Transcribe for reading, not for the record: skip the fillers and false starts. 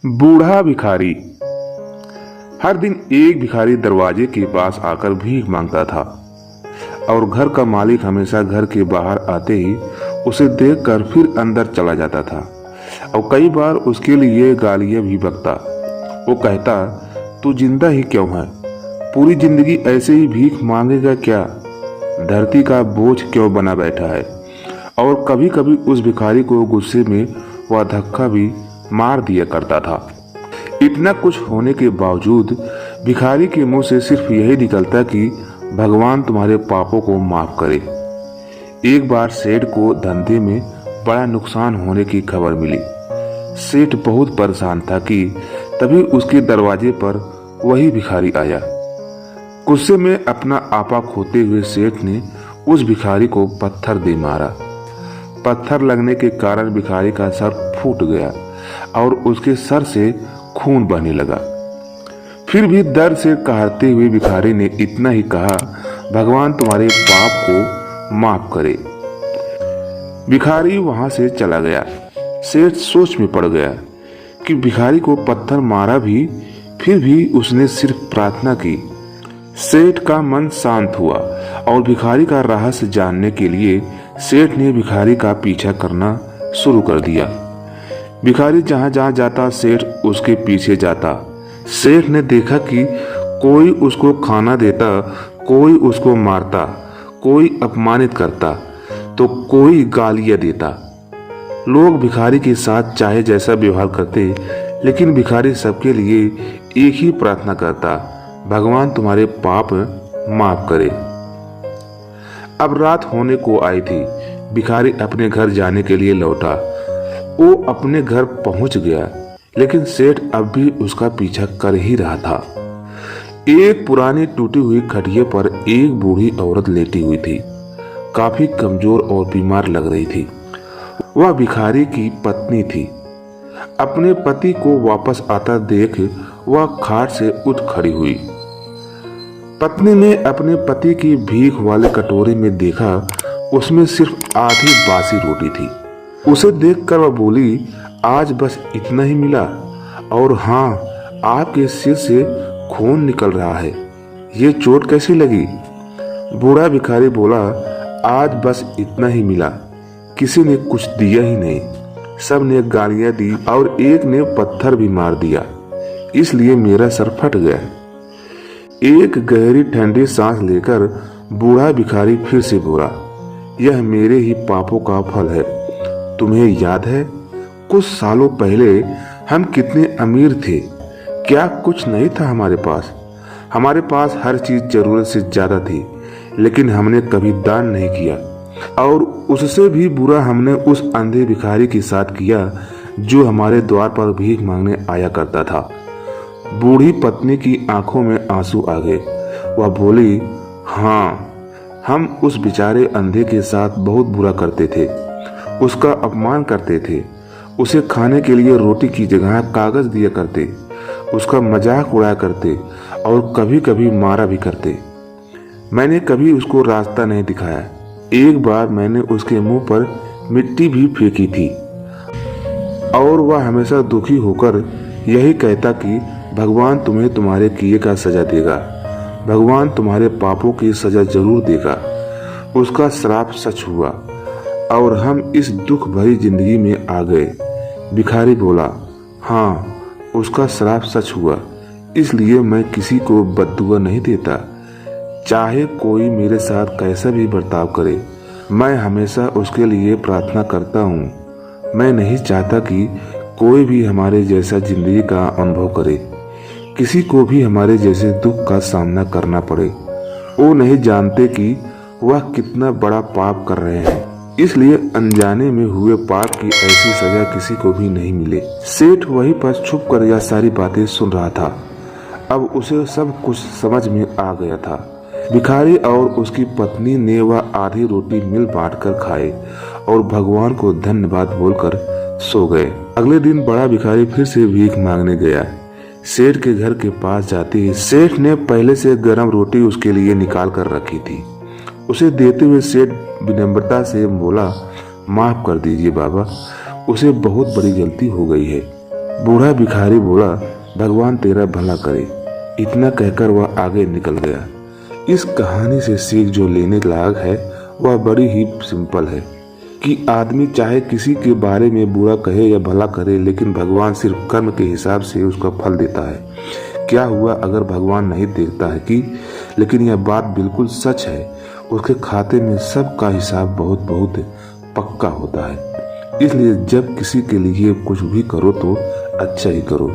बूढ़ा भिखारी। हर दिन एक भिखारी दरवाजे के पास आकर भीख मांगता था और घर का मालिक हमेशा घर के बाहर आते ही उसे देखकर फिर अंदर चला जाता था और कई बार उसके लिए गालियां भी बकता। वो कहता, तू जिंदा ही क्यों है? पूरी जिंदगी ऐसे ही भीख मांगेगा क्या? धरती का बोझ क्यों बना बैठा है? और कभी कभी उस भिखारी को गुस्से में वह धक्का भी मार दिया करता था। इतना कुछ होने के बावजूद भिखारी के मुंह से सिर्फ यही निकलता कि भगवान तुम्हारे पापों को माफ करे। एक बार सेठ को धंधे में बड़ा नुकसान होने की खबर मिली। सेठ बहुत परेशान था कि तभी उसके दरवाजे पर वही भिखारी आया। गुस्से में अपना आपा खोते हुए सेठ ने उस भिखारी को पत्थर दे मारा। पत्थर लगने के कारण भिखारी का सर फूट गया और उसके सर से खून बहने लगा। फिर भी दर्द से कहते हुए भिखारी ने इतना ही कहा, भगवान तुम्हारे पाप को माफ करे। भिखारी वहां से चला गया। सेठ सोच में पड़ गया कि भिखारी को पत्थर मारा भी, फिर भी उसने सिर्फ प्रार्थना की। सेठ का मन शांत हुआ और भिखारी का रहस्य जानने के लिए सेठ ने भिखारी का पीछा करना शुरू कर दिया। भिखारी जहां जहां जाता सेठ उसके पीछे जाता। सेठ ने देखा कि कोई उसको खाना देता, कोई उसको मारता, कोई अपमानित करता तो कोई गालियां देता। लोग भिखारी के साथ चाहे जैसा व्यवहार करते, लेकिन भिखारी सबके लिए एक ही प्रार्थना करता, भगवान तुम्हारे पाप माफ करे। अब रात होने को आई थी। भिखारी अपने घर जाने के लिए लौटा। वो अपने घर पहुंच गया, लेकिन सेठ अब भी उसका पीछा कर ही रहा था। एक पुरानी टूटी हुई खटिया पर एक बूढ़ी औरत लेटी हुई थी। काफी कमजोर और बीमार लग रही थी। वह भिखारी की पत्नी थी। अपने पति को वापस आता देख वह खाट से उठ खड़ी हुई। पत्नी ने अपने पति की भीख वाले कटोरे में देखा, उसमें सिर्फ आधी बासी रोटी थी। उसे देखकर वह बोली, आज बस इतना ही मिला, और हाँ, आपके सिर से खून निकल रहा है, ये चोट कैसी लगी? बूढ़ा भिखारी बोला, आज बस इतना ही मिला, किसी ने कुछ दिया ही नहीं, सब ने गालियां दी और एक ने पत्थर भी मार दिया, इसलिए मेरा सर फट गया। एक गहरी ठंडी सांस लेकर बूढ़ा भिखारी फिर से बोला, यह मेरे ही पापों का फल है। तुम्हें याद है कुछ सालों पहले हम कितने अमीर थे? क्या कुछ नहीं था हमारे पास? हमारे पास हर चीज जरूरत से ज्यादा थी, लेकिन हमने कभी दान नहीं किया, और उससे भी बुरा हमने उस अंधे भिखारी के साथ किया जो हमारे द्वार पर भीख मांगने आया करता था। बूढ़ी पत्नी की आंखों में आंसू आ गए। वह बोली, हाँ, हम उस बेचारे अंधे के साथ बहुत बुरा करते थे, उसका अपमान करते थे, उसे खाने के लिए रोटी की जगह कागज दिया करते, उसका मजाक उड़ाया करते और कभी कभी मारा भी करते। मैंने कभी उसको रास्ता नहीं दिखाया। एक बार मैंने उसके मुंह पर मिट्टी भी फेंकी थी और वह हमेशा दुखी होकर यही कहता कि भगवान तुम्हें तुम्हारे किए का सजा देगा, भगवान तुम्हारे पापों की सजा जरूर देगा। उसका श्राप सच हुआ और हम इस दुख भरी जिंदगी में आ गए। भिखारी बोला, हाँ, उसका श्राप सच हुआ, इसलिए मैं किसी को बद्दुआ नहीं देता। चाहे कोई मेरे साथ कैसा भी बर्ताव करे, मैं हमेशा उसके लिए प्रार्थना करता हूँ। मैं नहीं चाहता कि कोई भी हमारे जैसा जिंदगी का अनुभव करे, किसी को भी हमारे जैसे दुख का सामना करना पड़े। वो नहीं जानते कि वह कितना बड़ा पाप कर रहे हैं, इसलिए अनजाने में हुए पाप की ऐसी सजा किसी को भी नहीं मिले। सेठ वहीं पर छुप कर यह सारी बातें सुन रहा था। अब उसे सब कुछ समझ में आ गया था। भिखारी और उसकी पत्नी ने वह आधी रोटी मिल बांट कर खाए और भगवान को धन्यवाद बोलकर सो गए। अगले दिन बड़ा भिखारी फिर से भीख मांगने गया। सेठ के घर के पास जाते ही सेठ ने पहले से गर्म रोटी उसके लिए निकाल कर रखी थी। उसे देते हुए सेठ विनम्रता से बोला, माफ कर दीजिए बाबा, उसे बहुत बड़ी गलती हो गई है। बूढ़ा भिखारी बोला, भगवान तेरा भला करे। इतना कहकर वह आगे निकल गया। इस कहानी से सीख जो लेने लायक है वह बड़ी ही सिंपल है कि आदमी चाहे किसी के बारे में बुरा कहे या भला करे, लेकिन भगवान सिर्फ कर्म के हिसाब से उसका फल देता है। क्या हुआ अगर भगवान नहीं देखता है कि, लेकिन यह बात बिल्कुल सच है, उसके खाते में सबका हिसाब बहुत बहुत पक्का होता है। इसलिए जब किसी के लिए कुछ भी करो तो अच्छा ही करो।